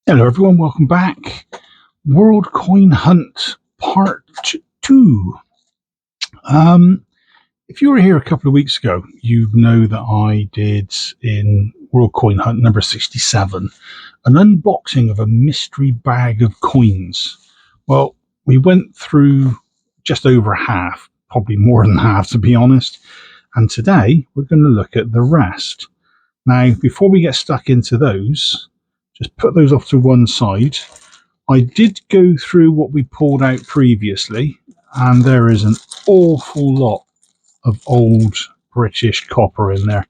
Hello everyone, welcome back. World Coin Hunt Part 2. If you were here a couple of weeks ago, you know that I did in World Coin Hunt number 67 an unboxing of a mystery bag of coins. Well, we went through just over half, probably more than half to be honest, and today we're going to look at the rest. Now, before we get stuck into those, just put those off to one side. I did go through what we pulled out previously, and there is an awful lot of old British copper in there.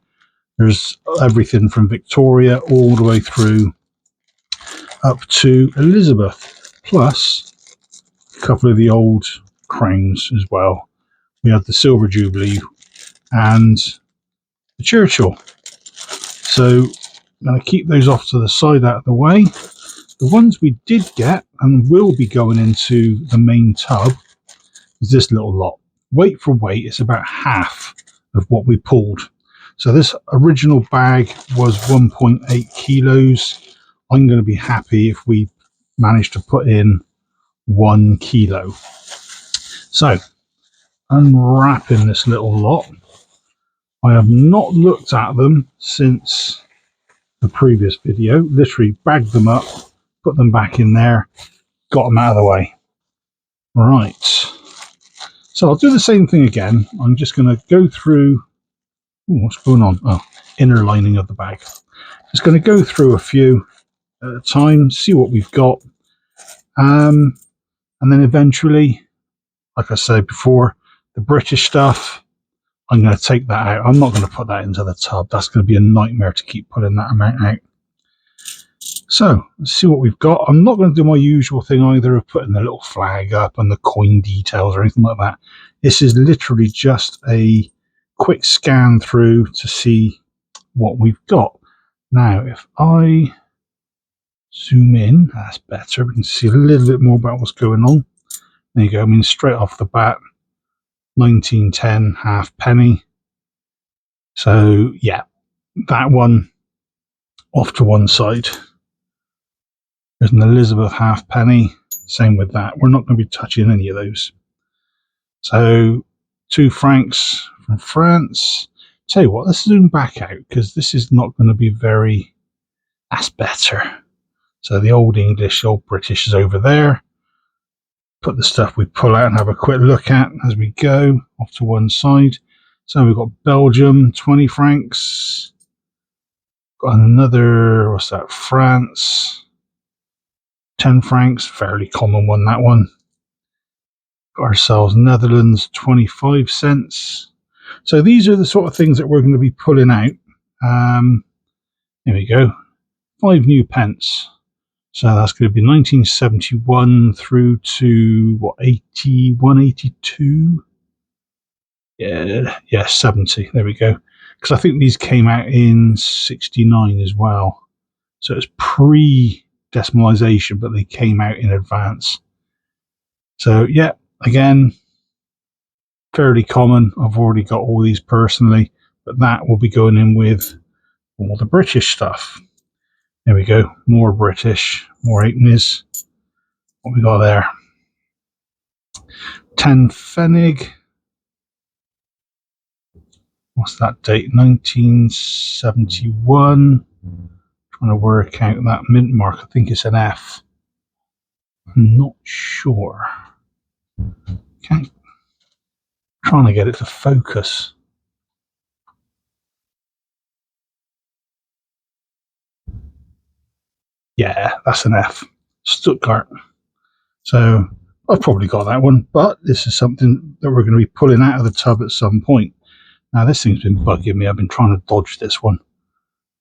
There's everything from Victoria all the way through up to Elizabeth, plus a couple of the old crowns as well. We had the Silver Jubilee and the Churchill. So I'm going to keep those off to the side out of the way. The ones we did get and will be going into the main tub is this little lot. Weight for weight, it's about half of what we pulled. So this original bag was 1.8 kilos. I'm going to be happy if we manage to put in 1 kilo. So, unwrapping this little lot. I have not looked at them since the previous video. Literally bagged them up, put them back in there, got them out of the way. Right. So I'll do the same thing again. I'm just going to go through. What's going on? Oh, inner lining of the bag. Just going to go through a few at a time, see what we've got. And then eventually, like I said before, the British stuff, I'm going to take that out. I'm not going to put that into the tub. That's going to be a nightmare to keep putting that amount out. So let's see what we've got. I'm not going to do my usual thing either of putting the little flag up and the coin details or anything like that. This is literally just a quick scan through to see what we've got. Now, if I zoom in, that's better. We can see a little bit more about what's going on. There you go. I mean, straight off the bat, 1910 halfpenny. So, yeah, that one off to one side. There's an Elizabeth halfpenny. Same with that. We're not going to be touching any of those. So, 2 francs from France. Tell you what, let's zoom back out because this is not going to be very. That's better. So the old English, old British is over there. Put the stuff we pull out and have a quick look at as we go off to one side. So we've got Belgium, 20 francs. Got another, what's that, France, 10 francs, fairly common one, that one. Got ourselves Netherlands, 25 cents. So these are the sort of things that we're going to be pulling out. Here we go. 5 new pence. So that's going to be 1971 through to, what, 81, 82? Yeah, 70. There we go. Because I think these came out in 69 as well. So it's pre-decimalisation, but they came out in advance. So, yeah, again, fairly common. I've already got all these personally, but that will be going in with all the British stuff. There we go. More British, more halfpennies. What we got there? 10 Pfennig. What's that date? 1971. Trying to work out that mint mark. I think it's an F. I'm not sure. Okay. Trying to get it to focus. Yeah, that's an F. Stuttgart. So I've probably got that one, but this is something that we're going to be pulling out of the tub at some point. Now this thing's been bugging me. I've been trying to dodge this one.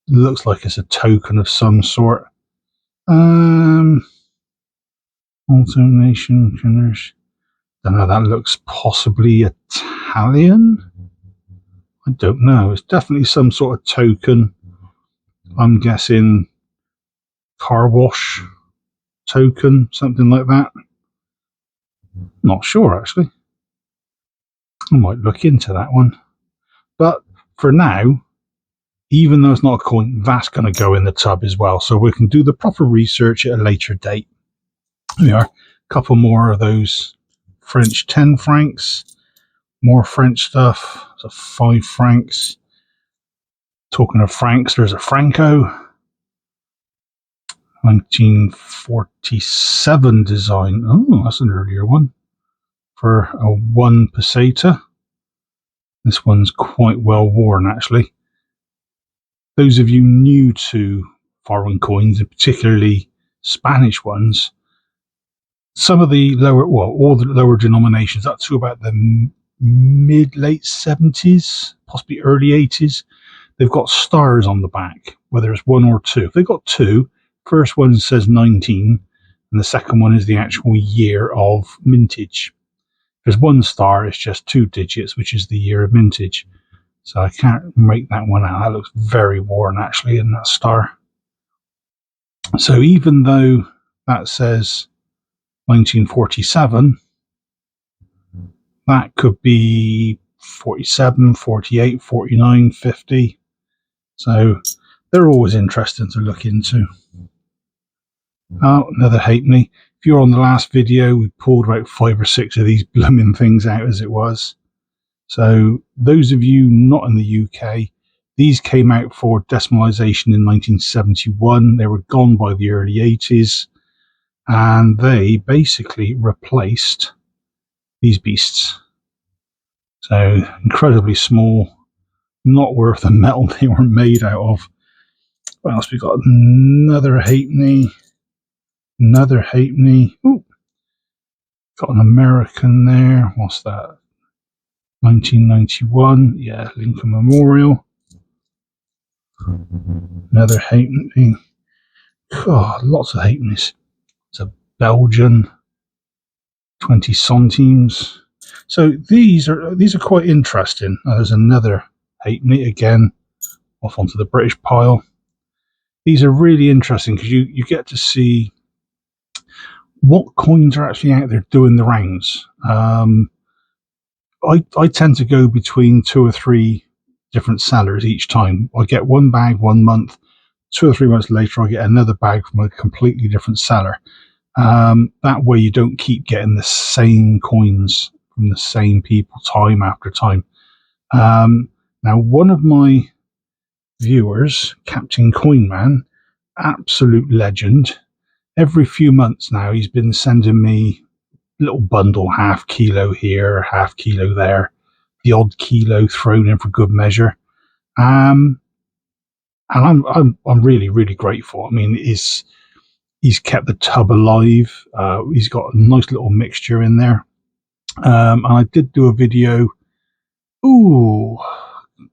It looks like it's a token of some sort. Alternation generation. Don't know. That looks possibly Italian. I don't know. It's definitely some sort of token. I'm guessing car wash token, something like that. Not sure actually. I might look into that one. But for now, even though it's not a coin, that's going to go in the tub as well. So we can do the proper research at a later date. There we are. A couple more of those French 10 francs. More French stuff. So 5 francs. Talking of francs, there's a Franco. 1947 design. Oh, that's an earlier one. For a 1 peseta. This one's quite well worn, actually. Those of you new to foreign coins, and particularly Spanish ones, some of the lower, well, all the lower denominations up to about the mid-late 70s, possibly early 80s, they've got stars on the back, whether it's 1 or 2. If they've got 2, first one says 19, and the second one is the actual year of mintage. There's 1 star, it's just 2 digits, which is the year of mintage. So I can't make that one out. That looks very worn, actually, in that star. So even though that says 1947, that could be 47, 48, 49, 50. So they're always interesting to look into. Oh, another halfpenny. If you're on the last video, we pulled about 5 or 6 of these blooming things out as it was. So those of you not in the UK, these came out for decimalisation in 1971. They were gone by the early 80s, and they basically replaced these beasts. So incredibly small, not worth the metal they were made out of. What else we got? Another halfpenny. Another halfpenny. Ooh, got an American there. What's that? 1991. Yeah, Lincoln Memorial. Another halfpenny. God, lots of halfpennies. It's a Belgian 20 centimes. So these are quite interesting. There's another halfpenny again, off onto the British pile. These are really interesting because you get to see what coins are actually out there doing the rounds. I tend to go between 2 or 3 different sellers each time. I get one bag 1 month, 2 or 3 months later I get another bag from a completely different seller. That way you don't keep getting the same coins from the same people time after time. Now one of my viewers, Captain Coinman, absolute legend, every few months now he's been sending me a little bundle, half kilo here, half kilo there, the odd kilo thrown in for good measure. And I'm really, really grateful. I mean, he's kept the tub alive. He's got a nice little mixture in there. And I did do a video,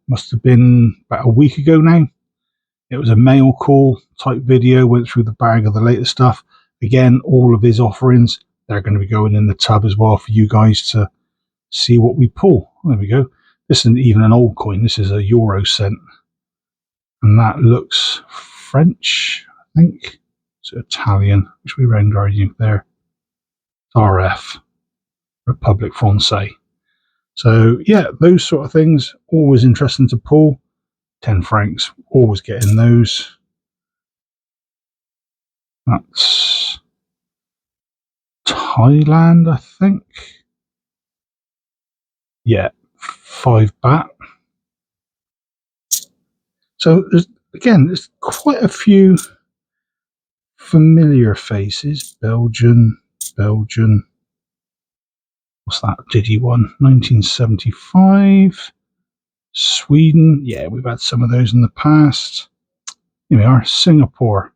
must have been about a week ago now. It was a mail call type video, went through the bag of the latest stuff. Again, all of his offerings, they're going to be going in the tub as well for you guys to see what we pull. There we go. This isn't even an old coin. This is a euro cent. And that looks French, I think. So Italian. Which way round are you there? RF. Republic Francais. So yeah, those sort of things, always interesting to pull. 10 francs, always getting those. That's Thailand, I think. Yeah, 5 baht. So there's quite a few familiar faces. Belgian. What's that? Diddy one? 1975. Sweden. Yeah, we've had some of those in the past. Here we are. Singapore.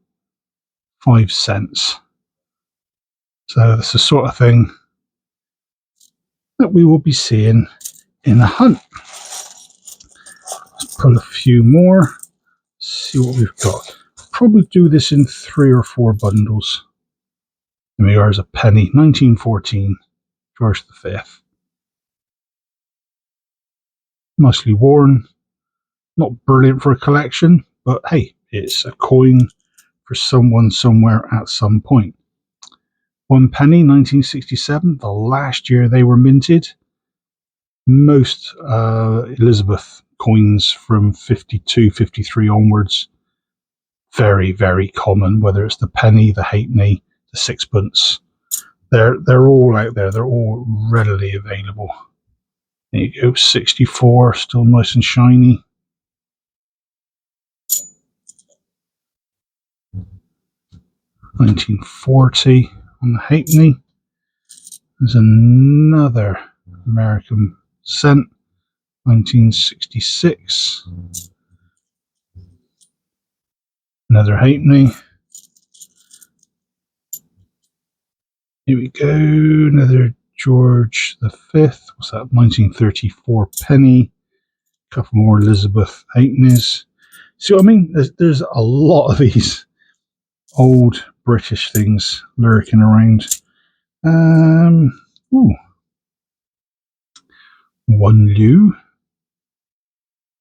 5 cents. So that's the sort of thing that we will be seeing in the hunt. Let's pull a few more. See what we've got. Probably do this in 3 or 4 bundles. Here we are, as a penny. 1914. George V. Nicely worn. Not brilliant for a collection, but hey, it's a coin for someone somewhere at some point. 1 penny, 1967, the last year they were minted. Most Elizabeth coins from 52, 53 onwards. Very, very common, whether it's the penny, the halfpenny, the sixpence. They're all out there. They're all readily available. There you go, 64, still nice and shiny. $19.40 on the halfpenny. There's another American cent, 1966. Another halfpenny. Here we go, another George V. What's that? 1934 penny. A couple more Elizabeth halfpennies. See what I mean? There's a lot of these old British things lurking around. Ooh. 1 lieu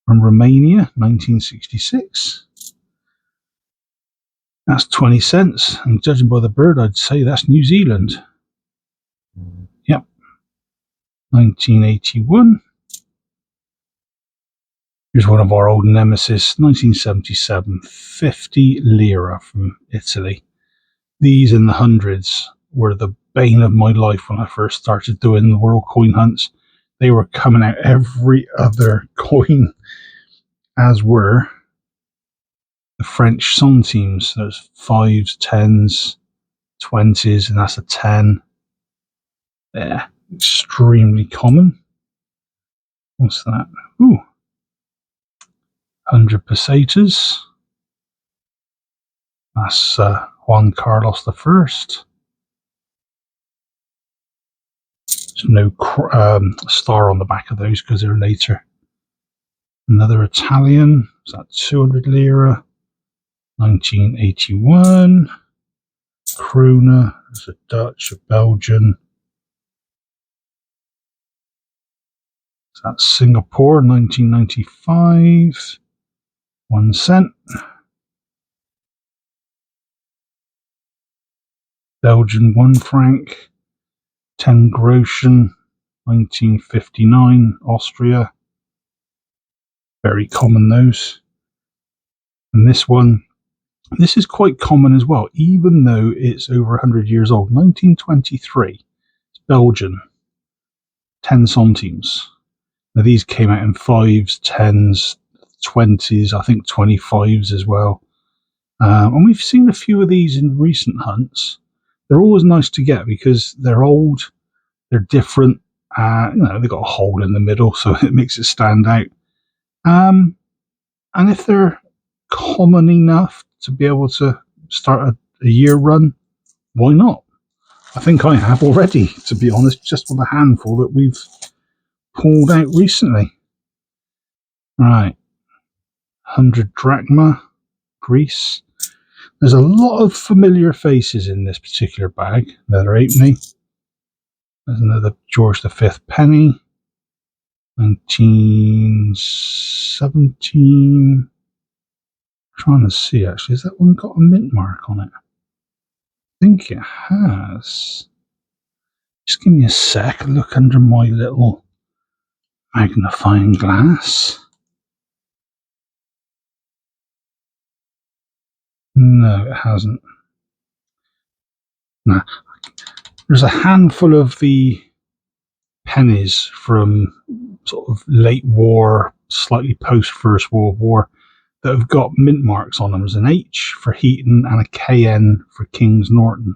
from Romania, 1966. That's 20 cents. And judging by the bird, I'd say that's New Zealand. Yep. 1981. Here's one of our old nemesis, 1977, 50 lira from Italy. These in the hundreds were the bane of my life when I first started doing the world coin hunts. They were coming out every other coin, as were the French centimes. There's 5s, 10s, 20s, and that's a 10. Yeah, extremely common. What's that? Ooh. 100 pesetas. That's Juan Carlos I. There's no star on the back of those because they're later. Another Italian. Is that 200 lira? 1981. Krona. There's a Dutch, a Belgian. That's Singapore, 1995. 1 cent. Belgian 1 franc. 10 groschen, 1959, Austria. Very common, those. And this one, this is quite common as well, even though it's over 100 years old. 1923. It's Belgian. 10 centimes. Now, these came out in 5s, 10s, 20s, I think 25s as well. And we've seen a few of these in recent hunts. They're always nice to get because they're old, they're different. They've got a hole in the middle, so it makes it stand out. And if they're common enough to be able to start a year run, why not? I think I have already, to be honest, just with a handful that we've pulled out recently. Right, 100 drachma, Greece. There's a lot of familiar faces in this particular bag. Another halfpenny. There's another George V penny. 1917. Trying to see, actually, has that one got a mint mark on it? I think it has. Just give me a sec. Look under my little magnifying glass. No, it hasn't. No. There's a handful of the pennies from sort of late war, slightly post First World War, that have got mint marks on them. There's an H for Heaton and a KN for Kings Norton.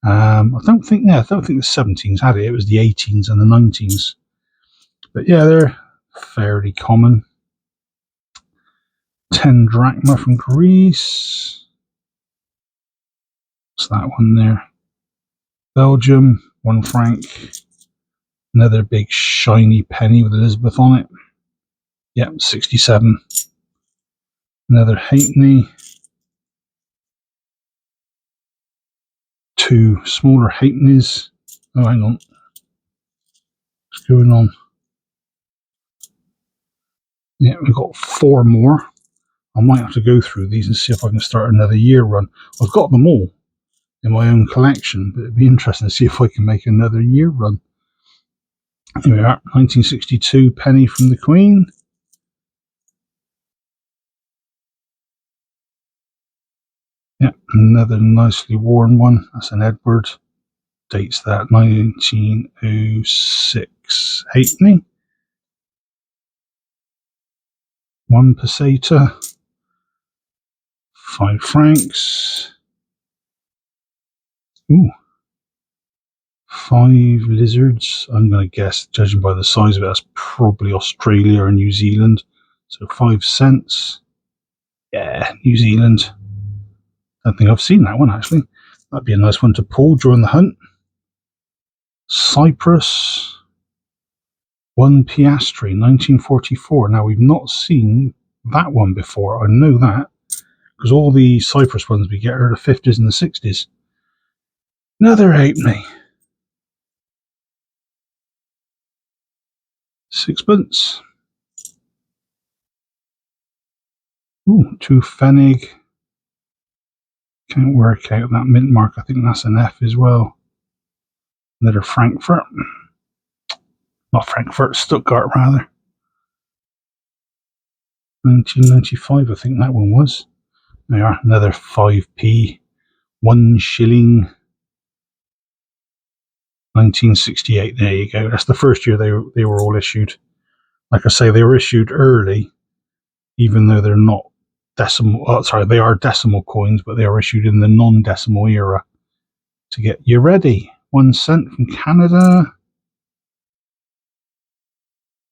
I don't think the 17s had it. It was the 18s and the 19s. But yeah, they're fairly common. 10 drachma from Greece. What's that one there? Belgium, 1 franc. Another big shiny penny with Elizabeth on it. Yep, 67. Another halfpenny. 2 smaller halfpennies. Oh, hang on. What's going on? Yeah, we've got 4 more. I might have to go through these and see if I can start another year run. I've got them all in my own collection, but it'd be interesting to see if I can make another year run. Here we are, 1962 penny from the Queen. Yeah, another nicely worn one. That's an Edward. Dates that 1906. Halfpenny. One peseta. £5. Ooh. 5 lizards. I'm going to guess, judging by the size of it, that's probably Australia or New Zealand. So 5 cents. Yeah, New Zealand. I don't think I've seen that one actually. That'd be a nice one to pull during the hunt. Cyprus. 1 piastre, 1944. Now we've not seen that one before. I know that because all the Cyprus ones we get are the 50s and the 60s. Another halfpenny. Sixpence. Ooh, 2 pfennig. Can't work out that mint mark. I think that's an F as well. Another Frankfurt. Not Frankfurt, Stuttgart rather. 1995, I think that one was. There are another 5p. 1 shilling. 1968. There you go. That's the first year they were all issued. Like I say, they were issued early, even though they're not decimal. Oh, sorry, they are decimal coins, but they are issued in the non-decimal era. To get you ready, 1 cent from Canada.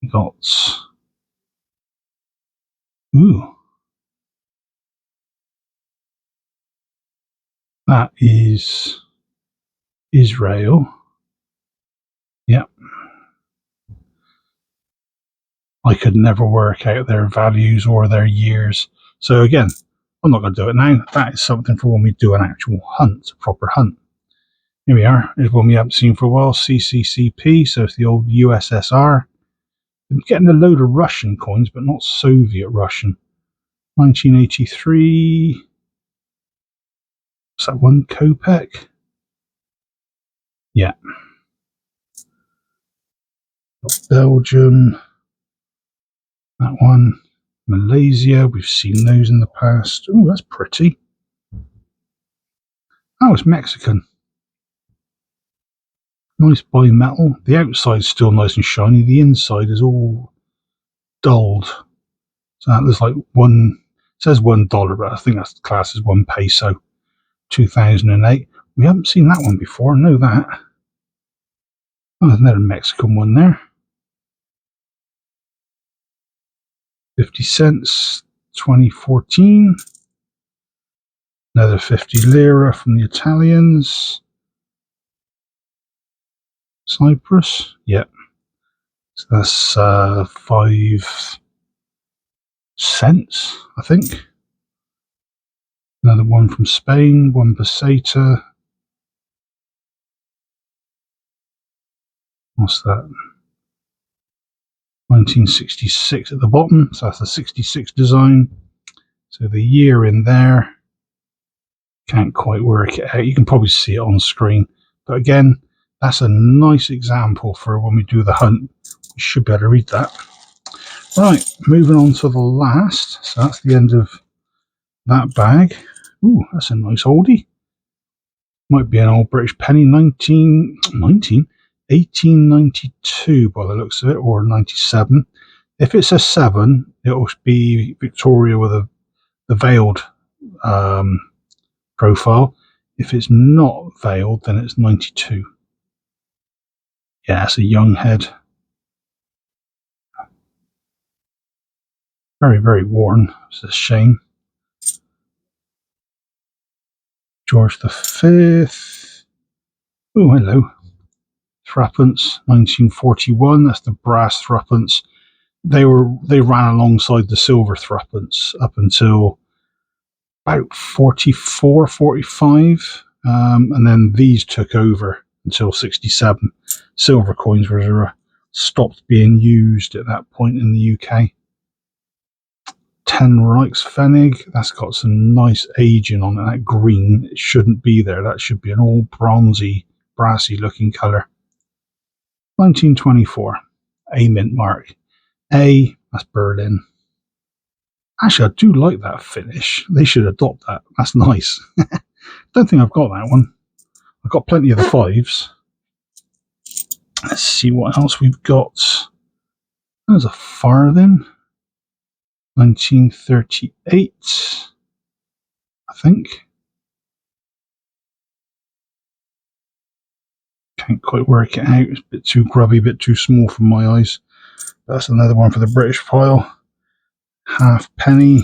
You got that is Israel. Yep. I could never work out their values or their years. So again, I'm not going to do it now. That is something for when we do an actual hunt, a proper hunt. Here we are. Here's one we haven't seen for a while, CCCP. So it's the old USSR. I'm getting a load of Russian coins, but not Soviet Russian. 1983. Is that 1 kopeck? Yeah. Belgium. That one. Malaysia. We've seen those in the past. Oh, that's pretty. Oh, it's Mexican. Nice bimetal. The outside's still nice and shiny. The inside is all dulled. So that looks like one. It says $1, but I think that's classed as 1 peso. 2008. We haven't seen that one before. I know that. Oh, there's another Mexican one there. 50 cents. 2014. Another 50 lira from the Italians. Cyprus. Yep. So that's 5 cents, I think. Another one from Spain, 1 peseta. What's that? 1966 at the bottom, so that's the 66 design. So the year in there, can't quite work it out. You can probably see it on screen. But again, that's a nice example for when we do the hunt. You should be able to read that. Right, moving on to the last. So that's the end of that bag. Ooh, that's a nice oldie. Might be an old British penny, 1892 by the looks of it, or 97. If it's a 7, it'll be Victoria with the veiled profile. If it's not veiled, then it's 92. Yeah, it's a young head. Very, very worn. It's a shame. George V. Oh, hello. Threepence, 1941. That's the brass threepence. They ran alongside the silver threepence up until about 44, 45. And then these took over until 67. Silver coins were stopped being used at that point in the UK. 10 Reichspfennig. That's got some nice aging on it. That green, it shouldn't be there. That should be an all bronzy, brassy looking colour. 1924. A mint mark. A, that's Berlin. Actually, I do like that finish. They should adopt that. That's nice. Don't think I've got that one. I've got plenty of the fives. Let's see what else we've got. There's a farthing. 1938, I think. Can't quite work it out. It's a bit too grubby, a bit too small for my eyes. That's another one for the British file. Halfpenny.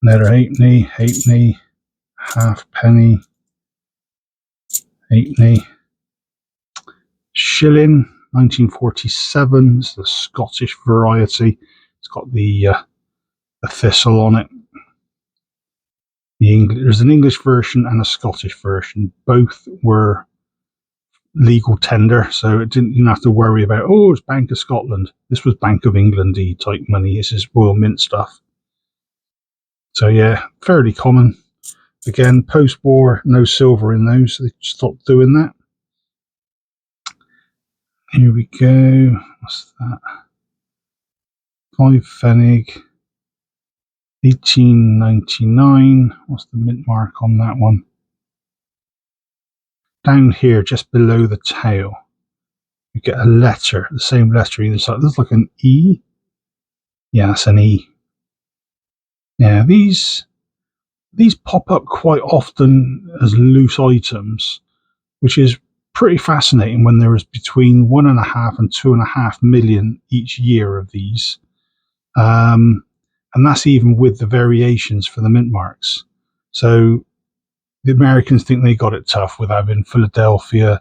Another halfpenny. Halfpenny. Halfpenny. Shilling. 1947. It's the Scottish variety. It's got the thistle on it. There's an English version and a Scottish version. Both were legal tender, so you didn't have to worry about, it's Bank of Scotland. This was Bank of England-y type money. This is Royal Mint stuff. So yeah, fairly common. Again, post-war, no silver in those. So they stopped doing that. Here we go. What's that? 5 Pfennig. 1899. What's the mint mark on that one? Down here, just below the tail, you get a letter, the same letter either side. Looks like an E. Yeah, that's an E. Yeah, these pop up quite often as loose items, which is pretty fascinating when there is between 1.5 and 2.5 million each year of these. And that's even with the variations for the mint marks. So the Americans think they got it tough with having Philadelphia,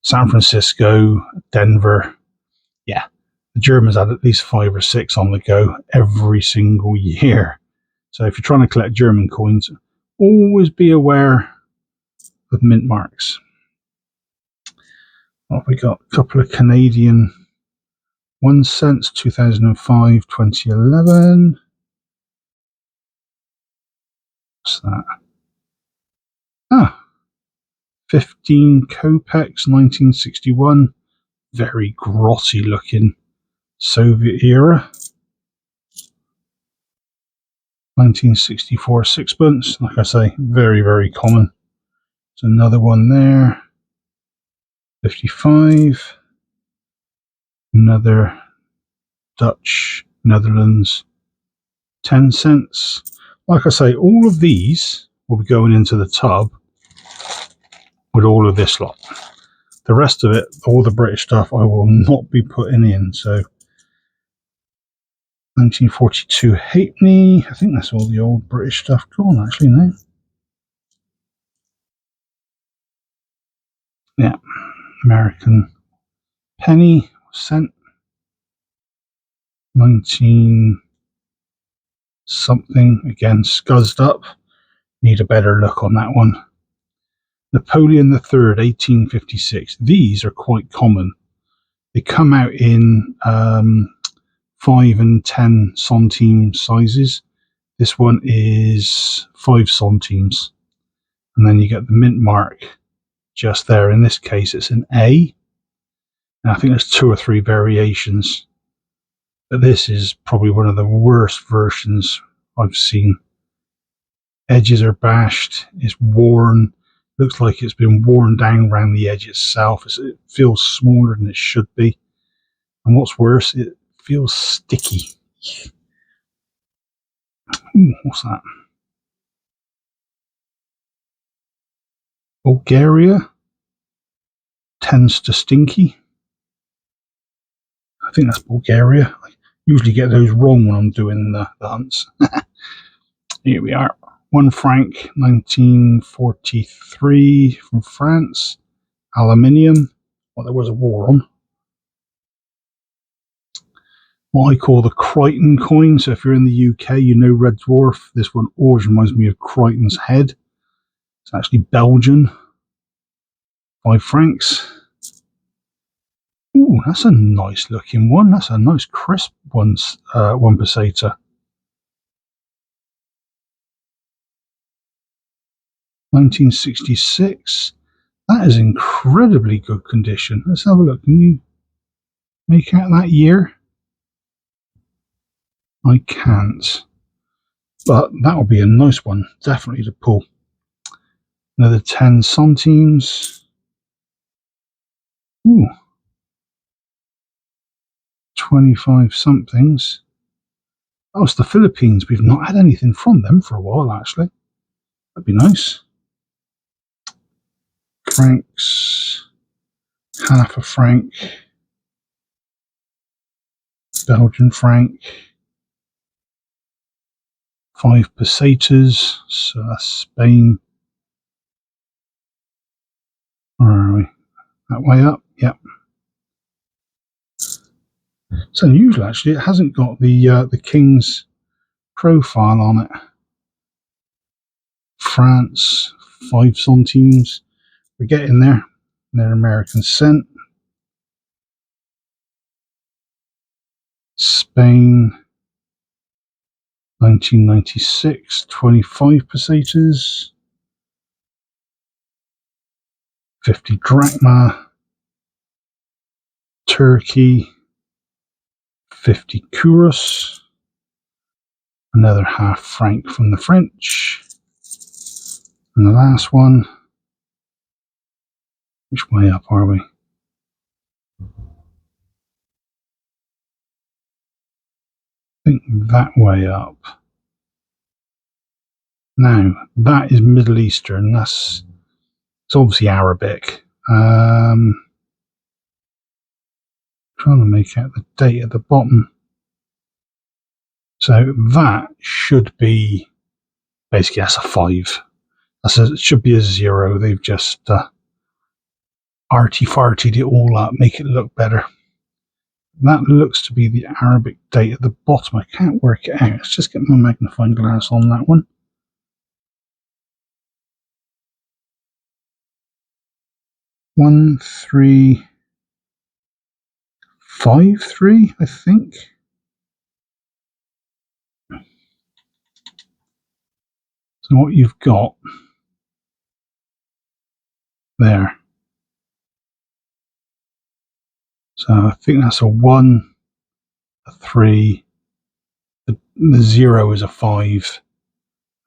San Francisco, Denver. Yeah, the Germans had at least 5 or 6 on the go every single year. So if you're trying to collect German coins, always be aware of mint marks. What have we got? A couple of Canadian 1 cents, 2005, 2011. What's that? 15 kopecks, 1961. Very grotty looking Soviet era. 1964 sixpence. Like I say, very, very common. There's another one there. 55. Another Dutch, Netherlands, 10 cents. Like I say, all of these will be going into the tub with all of this lot. The rest of it, all the British stuff, I will not be putting in. So 1942 halfpenny. I think that's all the old British stuff gone actually now. Yeah, American penny, cent. 19 something, again scuzzed up. Need a better look on that one. Napoleon III, 1856. These are quite common. They come out in 5 and 10 centime sizes. This one is 5 centimes. And then you get the mint mark just there. In this case, it's an A. And I think there's 2 or 3 variations. But this is probably one of the worst versions I've seen. Edges are bashed. It's worn. Looks like it's been worn down around the edge itself. It feels smaller than it should be. And what's worse, it feels sticky. Ooh, what's that? Bulgaria tends to stinky. I think that's Bulgaria. I usually get those wrong when I'm doing the hunts. Here we are. 1 franc, 1943 from France. Aluminium. Well, there was a war on. What I call the Crichton coin. So if you're in the UK, you know Red Dwarf. This one always reminds me of Crichton's head. It's actually Belgian. 5 francs. Ooh, that's a nice looking one. That's a nice crisp one pesetas. 1966. That is incredibly good condition. Let's have a look. Can you make out that year? I can't. But that will be a nice one, definitely to pull. Another 10 centimes. Ooh. 25 somethings. Oh, it's the Philippines. We've not had anything from them for a while, actually. That'd be nice. Francs. Half a franc. Belgian franc. 5 pesetas. So that's Spain. Where are we? That way up? Yep. It's unusual, actually. It hasn't got the king's profile on it. France, 5 centimes. We're getting there. They're American cent. Spain, 1996, 25 pesetas. 50 drachma. Turkey, 50 kuros. Another half franc from the French. And the last one, which way up are we? I think that way up. Now, that is Middle Eastern. It's obviously Arabic. Trying to make out the date at the bottom. So that should be, basically that's a 5. It should be a 0. They've just arty-fartied it all up, make it look better. That looks to be the Arabic date at the bottom. I can't work it out. Let's just get my magnifying glass on that one. One, 3, 5, 3, I think. So what you've got there. So I think that's a 1, a 3. The 0 is a 5,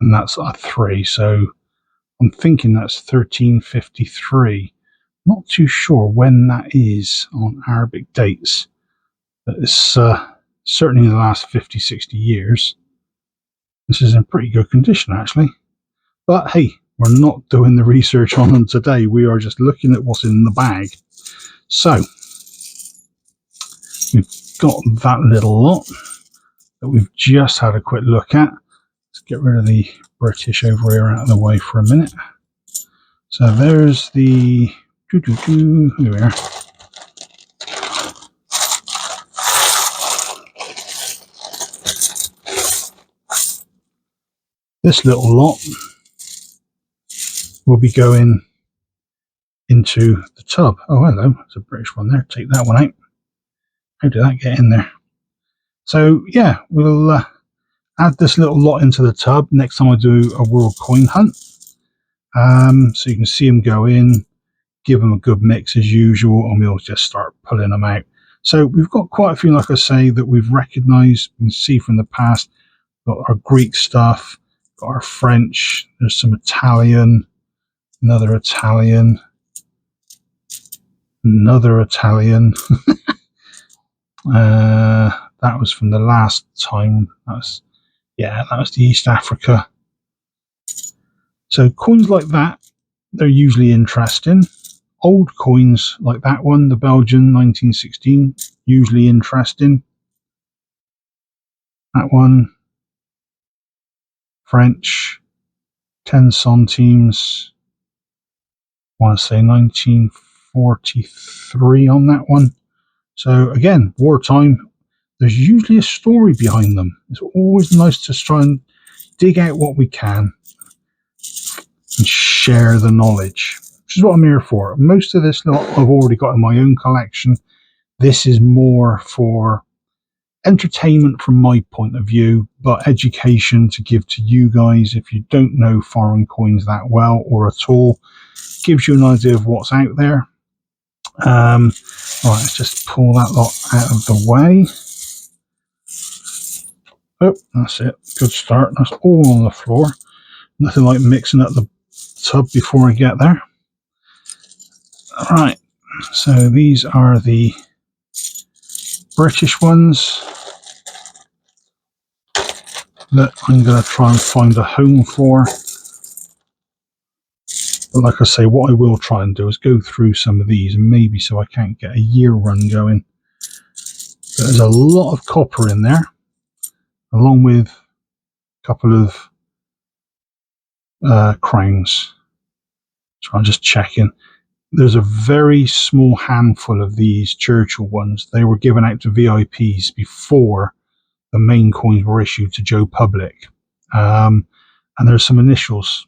and that's a 3. So I'm thinking that's 1353. Not too sure when that is on Arabic dates, but it's certainly in the last 50, 60 years. This is in pretty good condition, actually. But hey, we're not doing the research on them today. We are just looking at what's in the bag. So, we've got that little lot that we've just had a quick look at. Let's get rid of the British over here out of the way for a minute. So there's the... Here we are. This little lot will be going into the tub. Oh, hello. There's a British one there. Take that one out. How did that get in there? So, yeah, we'll add this little lot into the tub next time I do a world coin hunt. So you can see them go in, give them a good mix as usual, and we'll just start pulling them out. So we've got quite a few, like I say, that we've recognised and see from the past. Got our Greek stuff, got our French, there's some Italian, another Italian, another Italian. That was from the last time. That was the East Africa. So coins like that, they're usually interesting. Old coins like that one, the Belgian 1916, usually interesting. That one, French, 10 centimes. I want to say 1943 on that one. So again, wartime, there's usually a story behind them. It's always nice to try and dig out what we can and share the knowledge, which is what I'm here for. Most of this lot I've already got in my own collection. This is more for entertainment from my point of view, but education to give to you guys if you don't know foreign coins that well or at all. Gives you an idea of what's out there. Right, let's just pull that lot out of the way. Oh, that's it. Good start. That's all on the floor. Nothing like mixing up the tub before I get there. Right, so these are the British ones that I'm going to try and find a home for. But like I say, what I will try and do is go through some of these, and maybe so I can't get a year run going. But there's a lot of copper in there, along with a couple of crowns. So I'm just checking. There's a very small handful of these Churchill ones. They were given out to VIPs before the main coins were issued to Joe Public. And there's some initials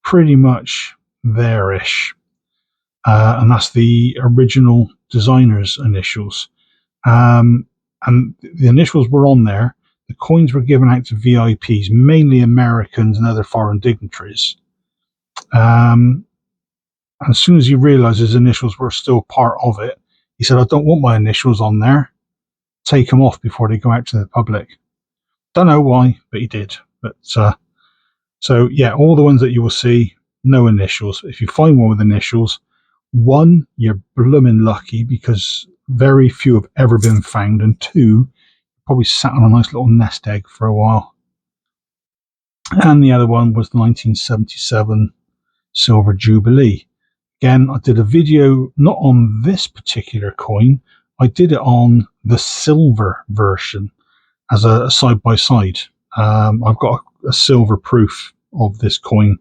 pretty much there-ish. And that's the original designer's initials. And the initials were on there. The coins were given out to VIPs, mainly Americans and other foreign dignitaries. And as soon as he realized his initials were still part of it, he said, I don't want my initials on there. Take them off before they go out to the public. Don't know why, but he did. But so yeah, all the ones that you will see, no initials. If you find one with initials, one, you're blooming lucky because very few have ever been found, and two, probably sat on a nice little nest egg for a while. And the other one was the 1977 Silver Jubilee. Again, I did a video not on this particular coin. I did it on the silver version as a side-by-side. I've got a silver proof of this coin.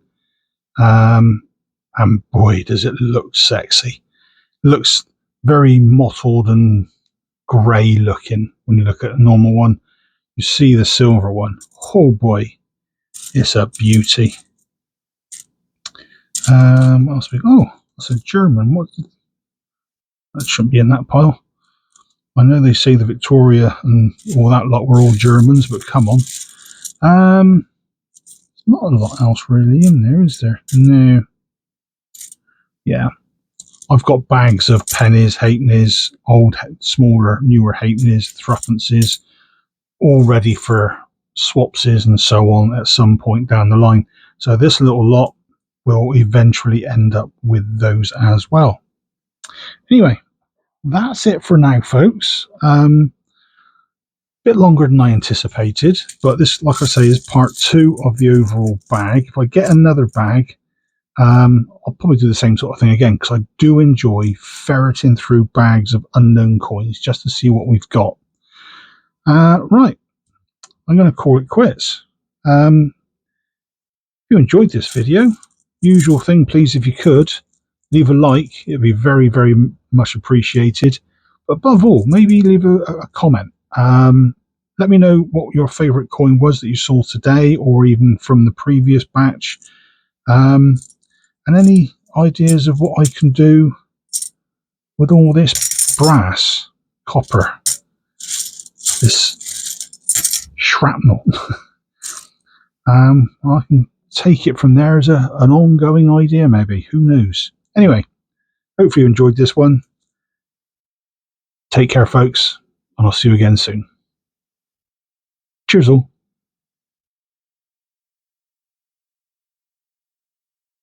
And boy, does it look sexy. It looks very mottled and grey looking when you look at a normal one. You see the silver one. Oh boy, it's a beauty. What else we got? Oh, that's a German. What? That shouldn't be in that pile. I know they say the Victoria and all that lot were all Germans, but come on. Not a lot else really in there, is there? No. Yeah. I've got bags of pennies, halfpennies, old, smaller, newer halfpennies, threepences, all ready for swapses and so on at some point down the line. So this little lot will eventually end up with those as well. Anyway, that's it for now, folks. Bit longer than I anticipated, but this, like I say, is part 2 of the overall bag. If I get another bag, I'll probably do the same sort of thing again, because I do enjoy ferreting through bags of unknown coins just to see what we've got. Right, I'm going to call it quits. If you enjoyed this video, usual thing, please, if you could, leave a like. It'd be very, very much appreciated. But above all, maybe leave a comment. Let me know what your favourite coin was that you saw today, or even from the previous batch. And any ideas of what I can do with all this brass, copper, this shrapnel. I can take it from there as an ongoing idea, maybe. Who knows? Anyway, hopefully you enjoyed this one. Take care, folks, and I'll see you again soon. Cheers all.